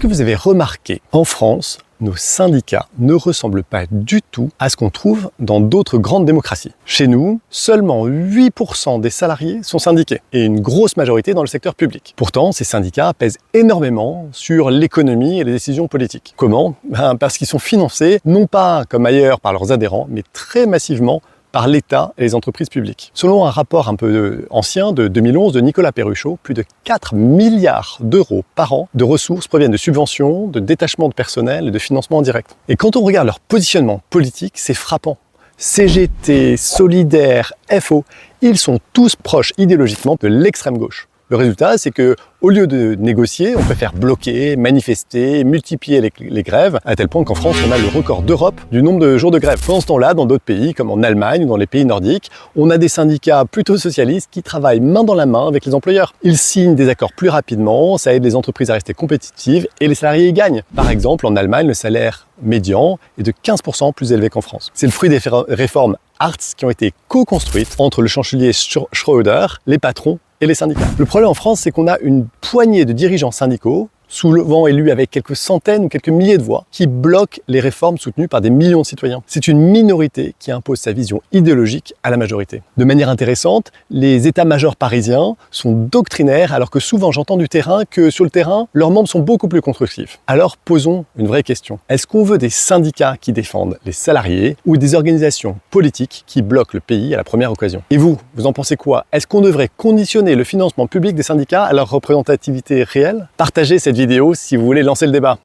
que vous avez remarqué, en France, nos syndicats ne ressemblent pas du tout à ce qu'on trouve dans d'autres grandes démocraties. Chez nous, seulement 8% des salariés sont syndiqués et une grosse majorité dans le secteur public. Pourtant, ces syndicats pèsent énormément sur l'économie et les décisions politiques. Comment? Parce qu'ils sont financés, non pas comme ailleurs par leurs adhérents, mais très massivement par l'État et les entreprises publiques. Selon un rapport un peu ancien de 2011 de Nicolas Perruchot, plus de 4 milliards d'euros par an de ressources proviennent de subventions, de détachements de personnel et de financement indirect. Et quand on regarde leur positionnement politique, c'est frappant. CGT, Solidaire, FO, ils sont tous proches idéologiquement de l'extrême gauche. Le résultat, c'est que au lieu de négocier, on préfère bloquer, manifester, multiplier les grèves, à tel point qu'en France, on a le record d'Europe du nombre de jours de grève. Pendant ce temps-là, dans d'autres pays, comme en Allemagne ou dans les pays nordiques, on a des syndicats plutôt socialistes qui travaillent main dans la main avec les employeurs. Ils signent des accords plus rapidement, ça aide les entreprises à rester compétitives et les salariés y gagnent. Par exemple, en Allemagne, le salaire médian est de 15% plus élevé qu'en France. C'est le fruit des réformes Hartz qui ont été co-construites entre le chancelier Schröder, les patrons et les syndicats. Le problème en France, c'est qu'on a une poignée de dirigeants syndicaux, souvent élus avec quelques centaines ou quelques milliers de voix, qui bloquent les réformes soutenues par des millions de citoyens. C'est une minorité qui impose sa vision idéologique à la majorité. De manière intéressante, les états-majors parisiens sont doctrinaires, alors que souvent j'entends du terrain que sur le terrain, leurs membres sont beaucoup plus constructifs. Alors posons une vraie question. Est-ce qu'on veut des syndicats qui défendent les salariés ou des organisations politiques qui bloquent le pays à la première occasion? Et vous en pensez quoi? Est-ce qu'on devrait conditionner le financement public des syndicats à leur représentativité réelle? Partagez cette vidéo si vous voulez lancer le débat.